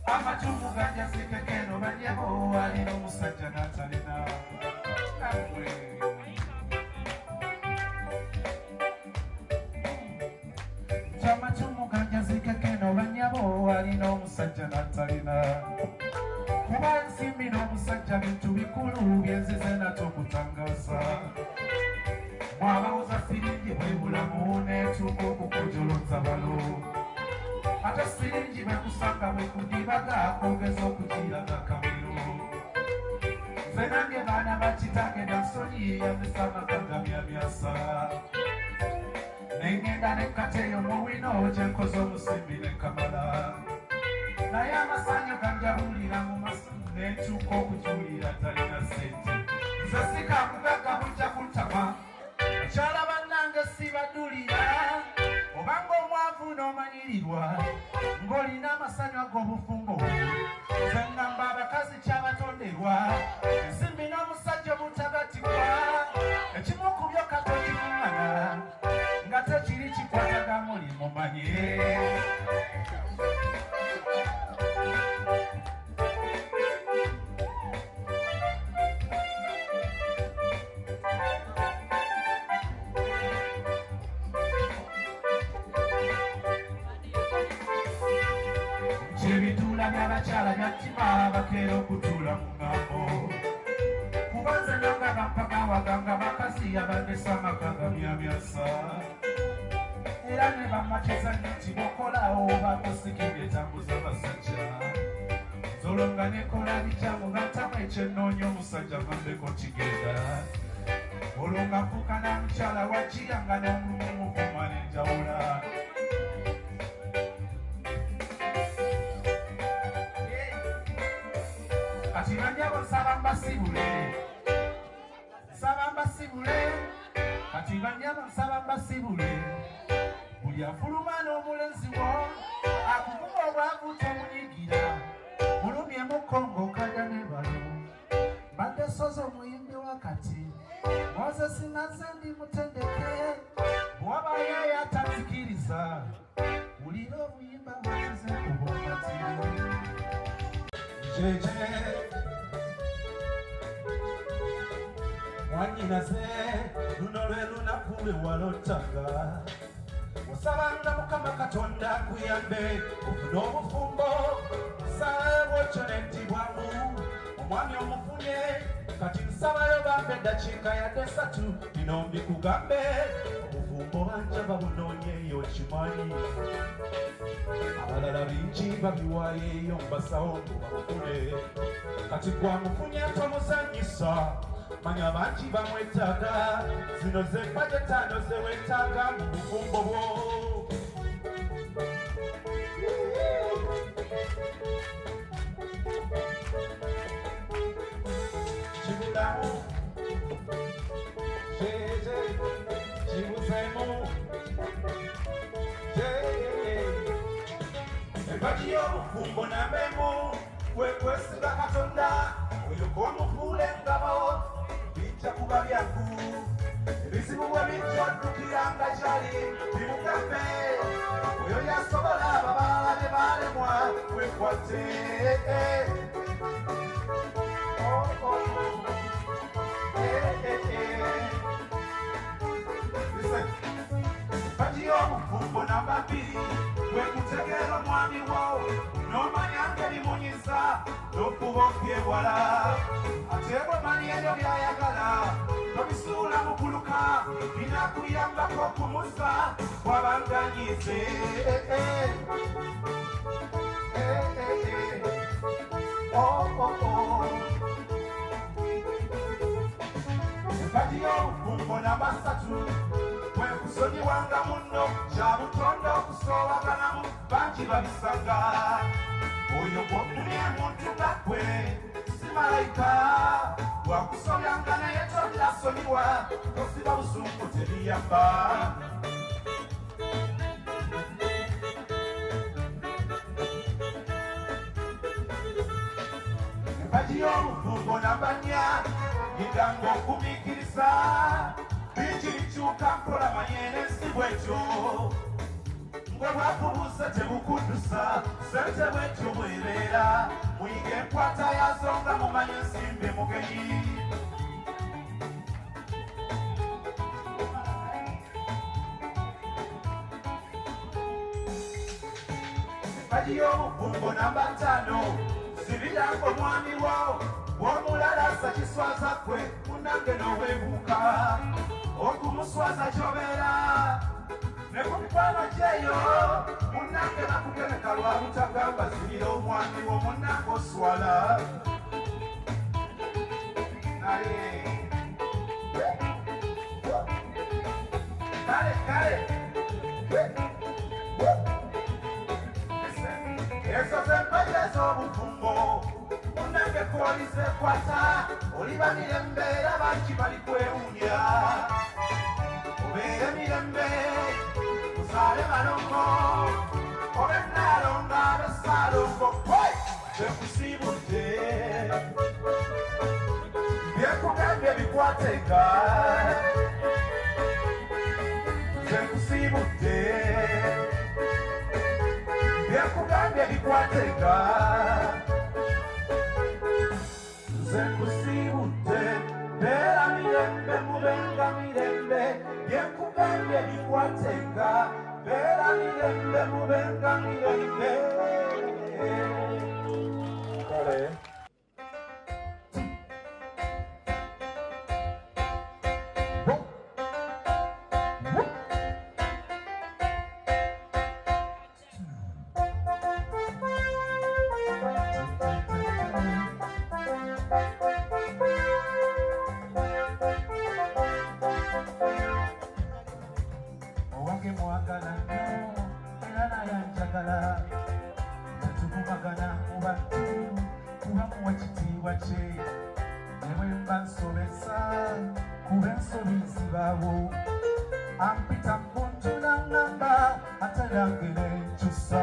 amacumu ganja sikekeno banyabo alina omusajja n'atalina namwe amacumu ganja sikekeno banyabo alina omusajja n'atalina kuba ensimbi n'omusajja bintu bikulu byenzize nate okutangaza mwabawuza siringi bwe bulamu netuuka okukujulunza balo ate siringi bekusanga bwekudibaga kwogeza okukiraga kamiro nze nange baana bakitange nansonyi yamisa amakaga byamyasa nengenda nekkateeyo muwino gyenkoze omusimbi nekamala naye amasanyo ganjabulira mu maso netuuka okujulira talina sente nze sikakugaga bujja kuntama akyala bannange sibadulira obanga omwavu n'omanyirirwa ng'olina amasanyu ag'obufumbo nze ngamba abakazi kyabatonderwa ensimbi n'omusajja obutagatikwa ekimu ku byo kato kimuŋŋana nga tekiri kikwataga muli mumanye ebituula by'abakyala byattima bakeera okutuula mu ngambo kubanze nanga bampagawaganga bakazi abandesa amakaga byamyasa era ne bamakizanyo nti bokolawo bakusikira etambuza basajja zolo nga nekola bijamu bantamu ekyenoonya omusajja vambeko kigenda olwo nga nfuuka namukyala wakiyanga n'omulimu mukuma nenjawula kati banjabo nsaba mbasibule kati banjabo nsaba mbasibule buli afuluma n'omulenzi wo akuvuga obwavu tomunyigira mulumyemu kongo kajja ne balo badde soza omuyimbi wakati mozesi naze ndi mutendeke bwabayo yatanzikiriza wulira obuyimba bwakize kubongati jeje wanyinaze luno lwe lunaku lwe walottaga osabanga mukama katonda kuyambe ofuna obufumbo nsaba otyo nettibwamu omwami omufunye kati nsabayo bambe eddakiika yadde 3 bino mbikugambe obufumbo banja babunoonyeeyo kimanyi abalala bingi babiwaayo eyo mbasawo mubafune kati gwamufunye tomuzanyisa manya bangi bamwetaaga zino zempaje 5 zewetaaga mu bufumbo bwo kibulamu jeje kibuzemu empagi y'obufumbo nambemu wekwesiga katonda oyo gwomufuula engabo bijja kuba byaku ebizibu bwe bijja oddukiranga gyali bimugambe oyo yasobola ababaala be baalemwa wekwate empagi y'obufumbo namba 2 wekutegeera omwami wo n'omanya ng'ebimunyiza n'okuba obyewala ate bw'omanya ebyo by'ayagala tobisuula mu kuluka binakuyambako okumuza bw'abanganyize empagi y'obufumbo namba 3 wekusonyiwanga munno kya butonde okusoobaganamu bangi babisanga oyo gw'ofunye muntu nga ggwe si malayika bwakusobyanga naye todasonyiwa tosiba busungu tebiyamba empagi y'obufumbo namba 4 yiganga okumiikiriza bingi bikyuka mpola manyene si bwekyo bwebakubuusa tebukutusa sente bwetyo bwebeera muyige enkwata yazo nga mumanyi nsimbe mugenyi embagi y'obufumbo namba 5 zibirango omwami wo bw'omulala assa kiswaza kwe munange n'oweebuuka okumuswaza kyobeera ne ku mikwano gyeyo munange nakugemeka lwa butagamba zibira omwami wo munange oswala naye kale ezo z'empagi ez'obufumbo munange kuwalize kwata oliba mirembe era bangi bali kwewunya obeere mirembe kuzaale balongo obe naalonga abesaalongo bekusiibudde byekugambye bikwatenga bekusiibudde byekugambye bikwatenga zekusiibudde beera mirembe mubenga mirembe byekugambye bikwatenga beera mirembe mubenga mirembe kale ampita muntu nangamba atalangire nkyusa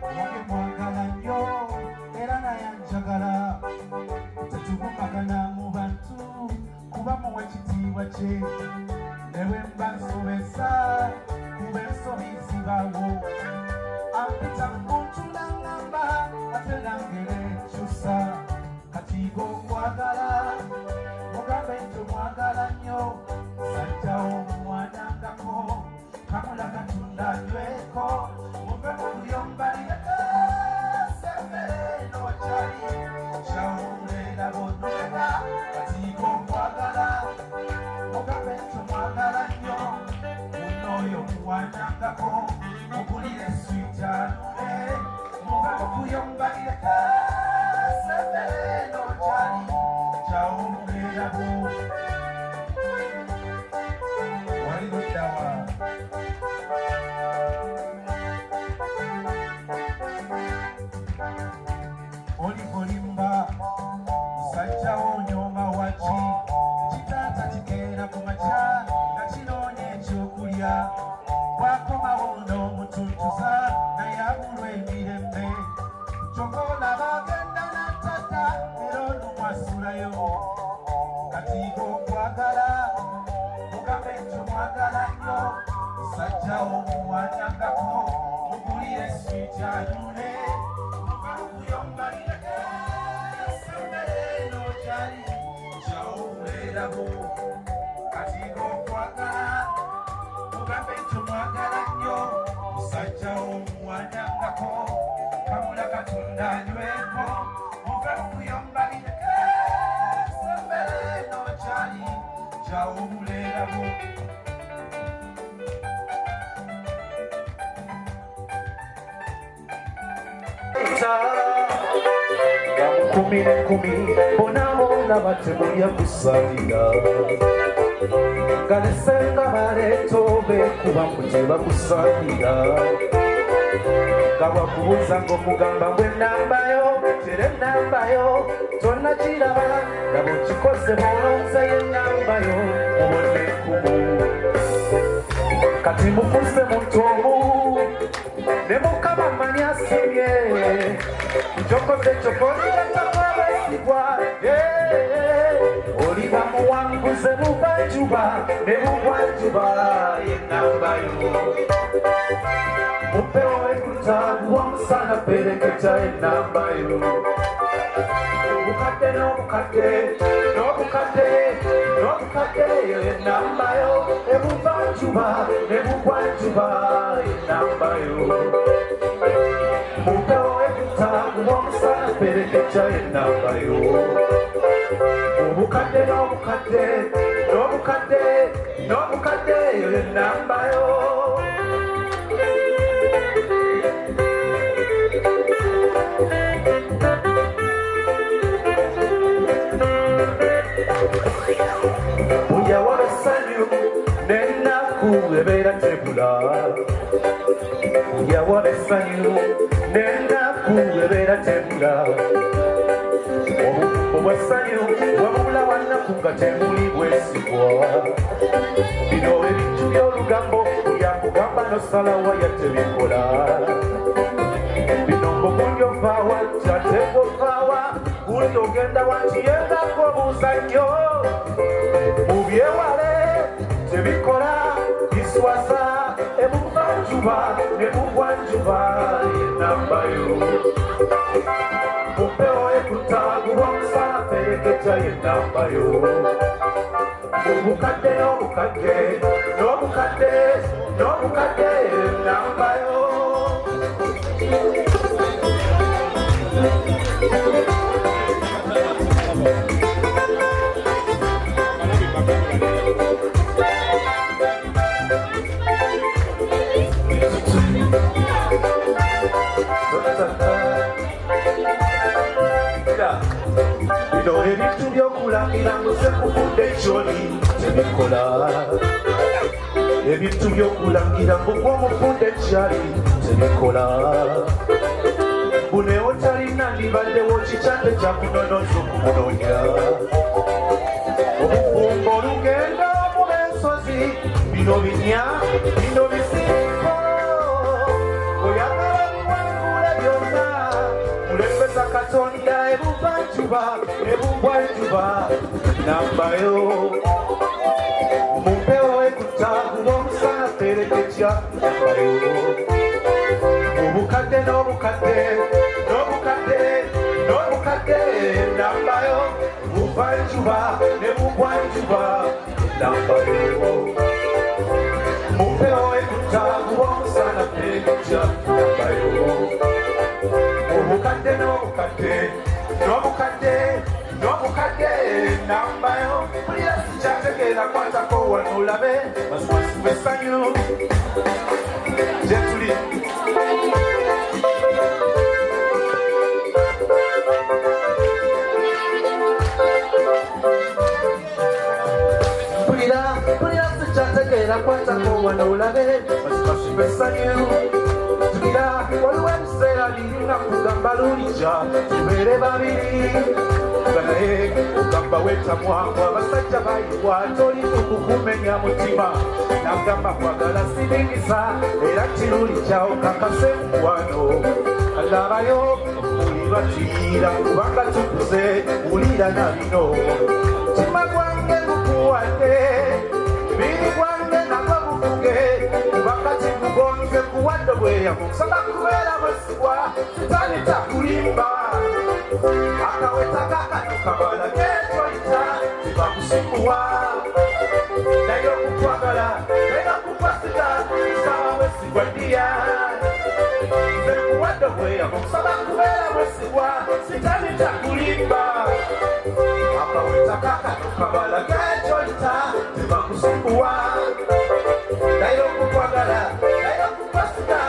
wange mwagala nnyo era naye njagala tetugumagana mu bantu kuba muwa ekitiibwa kye newe mba nsobesa kuba ensobi zibawo ampita muntu nangamba ate nangere nkyusa kati g'okwagala mugambe nti omwagala nnyo sajjawo mumwanangako kamula katonda nyweko muve mu buyombalireko sembere n'okyali kyawulera bonnobeka kati g'okwagala mugambe nti omwagala nnyo munoyo muwanangako mugulire switanule muve mu buyombalireko sembere n'okyali kyawulera bo walino ddawa olivolimba musajjawo onyooma waki kitaata kikeera ku makya nga kinoonya ekyokulya bwakomawo n'omutuntuza naye abulwa emirembe kyokka olaba agenda n'atata era onumwasulayo kati g'okwagala mugambe nti omwagala nnyo musajjawo muwanangako mugulire switanule muva mukuyombalireko sembere n'okyali kyawulerabo kati g'okwagala mugambe nti omwagala nnyo musajjawo muwanangako kamula katonda nyweko muve mukuyombalireko sembere n'okyali kyawulerabo kumi n'ekumi bonaabona batemulya kusalira galesenga baleeta obekuba mbu tebakusalira nga bwakubuuza ng'omugamba bwe nambayo tere nambayo tonnakiraba nga bwekikoze bwolonzeyo nambayo mubone enkumu kati mufuuse muntu omu ne mukama mmanyi asimye kikoze kyokozita kyakwabesigwa oliba muwanguze buvanjuba ne bugwanjuba enambayo mupewo ekutabu wamusana pereketa enambayo obukadde n'obukadde n'obukadde n'obukadde enambayo ebuvanjuba ne bugwanjuba enambayo mupewo ekutabu wamusana pereketa enambayo obukadde n'obukadde n'obukadde n'obukadde enambayo Ebera tebula yawaba essanyu n'ennaku ebera tebula obwessanyu wabula wannaku nga temuli bwesigwa bino ebintu by'olugambo yakugamba nosalawa yatebikola bino mbugundi ovaawa kyatebwa ovaawa gundi ogenda wakiyendako obuzannyo mubyewale tebikola iswaza ebuvanjuba nebugwanjuba enambayo mupewo ekutabu wamusana pereketa enambayo obukadde n'obukadde n'obukadde n'obukadde enambayo bino ebintu by'okulangira muze kufudde ekyoli tebikola ebintu by'okulangira mbugwa omufudde ekyali tebikola bunewo talina ndibaddewo kikyate kyakunonoza okumunoonya obufumbo olugendo mu b'ensozi bino binya bino bisiiko oyagala biwangula byonna mulembeza katonda ebuvanjuba ebugwanjuba nambayo mumpewo ekutabu omusana pereketya nambayo obukadde n'obukadde n'obukadde n'obukadde nambayo buvanjuba nebugwanjuba nambayo mumpewo ekutabu omusana pereketya nambayo obukadde n'obukadde n'obukadde n'obukadde nambayo bulira sikyategeera kwatako wano olabe basiwasiba essanyu gye tuli bulira sikyategeera kwatako wano olabe basiwasiba essanyu waliwo ebiseera birina kugamba lulijja tubeere babiri nga naye ogamba wetamwangu abasajja bayiwa tolina okukumenya mutima nagamba kwagala sibingisa era kirulijja okakase mukwano alabayo muli batiira kubanga tukuze wulira na bino mutima gwange gukuwadde biri gwange nagwo gufuge kubakati kugonze kuwadde bweyamu kusaba kubeera mwesigwa sitani takulimba akaweta kakatokabala ketwaita tibakusimuwa naye okukwagala naye okukwasiga saba mwesigwa ddiya nze kuwadde bweyamu kusaba kubeera mwesigwa sitani takulimba akaweta kakatokabala ketwaita tibakusimuwa naye okukwagala naye okukwasiga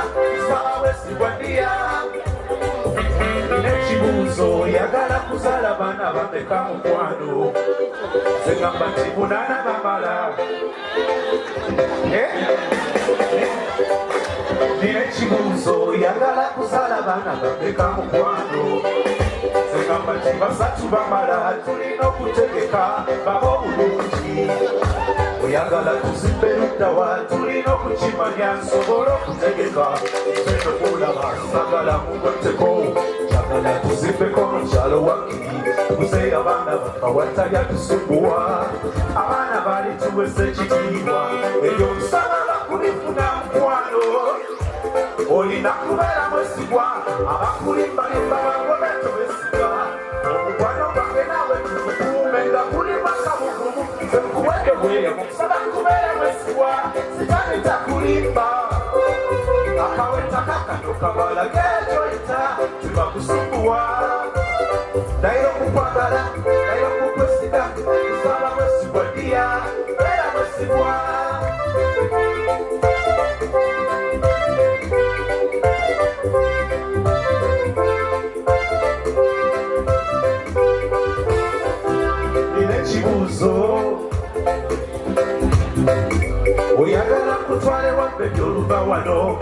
saba mwesigwa ddiya n'ekibuuzo yagala kuzaala baana bameka mukwano zegamba nti munaana bamala n'ekibuuzo yagala kuzaala baana bameka mukwano zegamba nti basatu bamala tulina okutegeka baba obulungi oyagala tuzimbe luddawa tulina okukimanya nsobola okutegeka nze nokulaba sagala mugotteko twagala tuzimbeko mukyalo wakkiri tuguze abaana bakawatalya tusumbuwa abaana baali tuwese ekitiibwa ebyo tusaba bakulifuna mukwano olina kubeera mwesigwa abakulimbalimba bagobe tobesiga omukwano gwange naawe tukukuume nga kuli makabugumu nze nkuwedde bweyamo kusaba kubeera mwesigwa sitani takulimba akaweta kakano kabala gejoita tibakusumbuwa nairo kukwagala nairo kukwesiga kusaba mwesigwa dia beera mwesigwa oyagala kutwale wabbe byoluva wano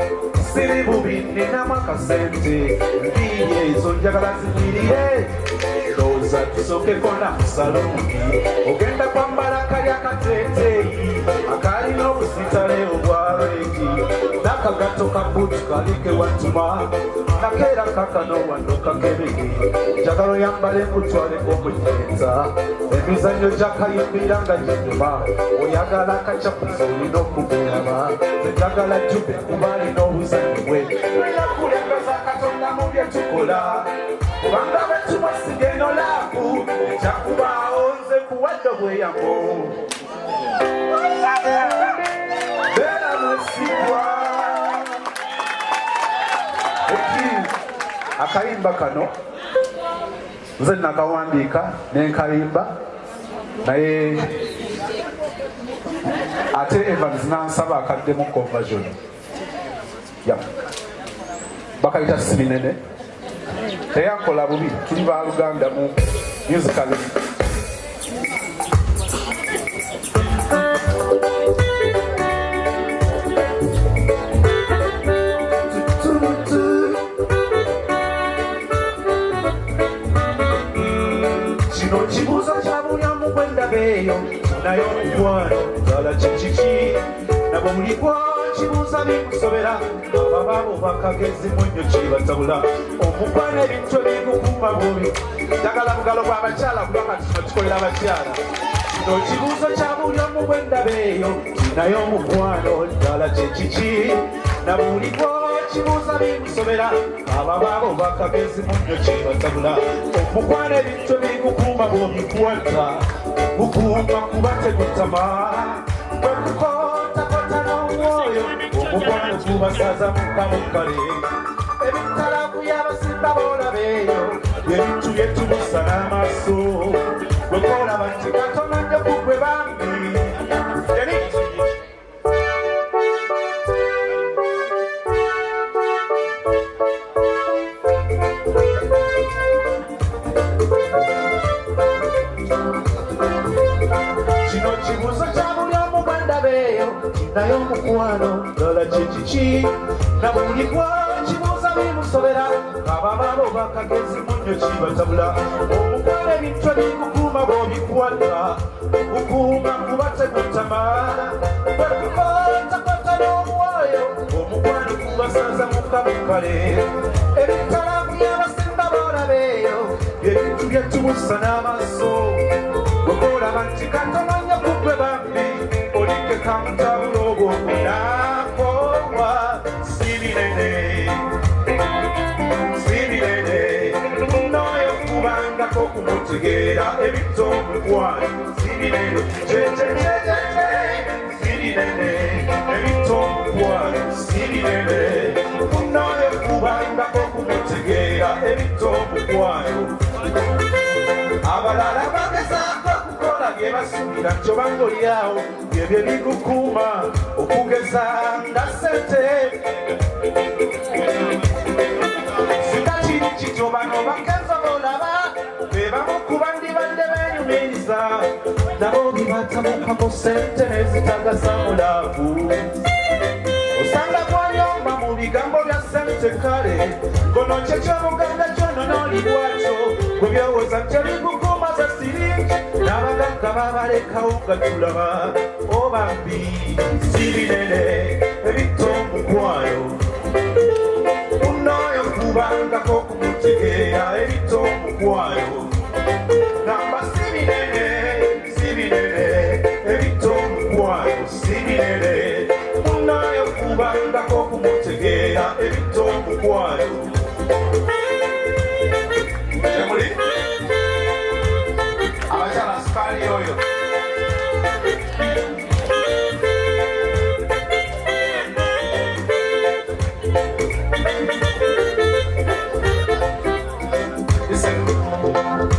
siri bubi ninamu akasente mbiye ezo njagala zinyirire lowooza tusookeko namusalungi ogenda kwambala kali akateeteeyi akalina obusitale obwareegi n'akagato kabuutu kalike watuma nakeera kakano wano kakebege njagala oyambala emutwale ng'omunyeenza emizannyo gyakayimbira nga ginyuma oyagala akacapuzi olina okugulaba njagala jube kuba alina obuzannyo bwe tulina kulembeza katonda mu bye tukola kubanga betumasiga eno laavu ekyakubaawo nze kuwadde bweyamo beera mwesigwa akayimba kano nze nakawandiika nenkayimba naye ate Evans nansaba akaddemu conversion bakayita Siminene teyankola bubi tuli baluganda mu musical beyo nayo mukwano ddala kikiki nabo mulikwa kibuuza bimusobera ababaabo bakagezi munnyo kibatabula omukwano ebintu ebikukuuma bubi njagala bugalo bw'abakyala kubanga kino kikolera abakyala kino kibuuzo kya buli omu bwe ndaba eyo nayo mukwano ddala kikiki nabo mulikwa kibuuza bimusobera ababaabo bakagezi munnyo kibatabula omukwano ebintu ebikukuuma bw'obikwata mukumba kuba tegutama bwekukotakota n'omwoyo omukwano gubasaza mukamukale ebitalaku y'abasimba boolabeeyo ebintu byetubusa n'amaaso bwekolaba nti katono nnyo kugwe bambi nayo mukwano ddala kikiki nabulikwa kibuuza bimusobera ababaabo bakagezi munnyo kibatabula omukwano ebintu ebikukuuma bw'obikwata bukuuma kuba tegutama bwekukotakota n'omwoyo omukwano gubasaza mukamukale ebitalaku y'abasimba boolabeeyo ebintu byetubusa n'amaaso bwekolaba nti katono nnyo kugwe bambi olike kamutabulo nakobwa Siminene Siminene noyo kubangako kumutegeera ebito omukwano Siminene Siminene ebito omukwano Siminene noyo kubangako kumutegeera ebito omukwano abalala bagezaako kukola bye basuubira nti obanga olyawo byebyo bikukuuma okugeza nga ssente sikakiri kityo bano bakenza boolaba be bamu ku bandibadde beenyumiriza nabo bibatamukako ssente nezitagasa mulaavu osanga gwanyomba mu bigambo bya ssente kale ngono kyekyobuganda kyono n'oli bwatyo gwe byowooza nti ebikukuuma za siringi n'abagagga babalekawo nga tulaba obambi Siminene ebito omukwano munoyo kubangako kumutegeera ebito omukwayo namba si binene ebito omukwayo si binene munayo kubangako kumutegeera ebito omukwayo emuli abakyala sikaali oyo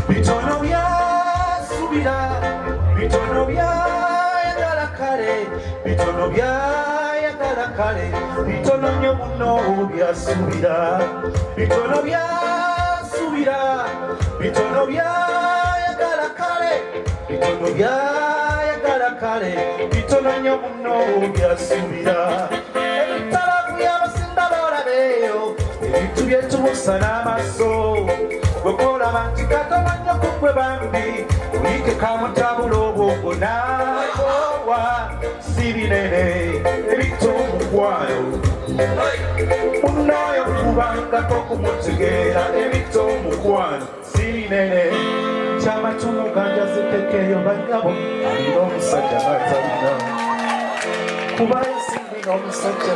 bitono byasubira bitono byayagala kale bitono byayagala kale bitono nnyo muno byasubira bitono byasubira bitono byayagala kale bitono byayagala kale bitono nnyo muno byasubira ebitalaku y'abasinda bolabeeyo ebintu byetubuusa n'amaaso bwekolaba nti katomanyo kugwe bambi ulike kamutabula obwongo nayowa si binene ebito omukwayo munayo kubangako kumutegeera ebito omukwano si binene kyamatumu ganja zitekeeyo banyabo alina omusajja batalina kuba ensimbi n'omusajja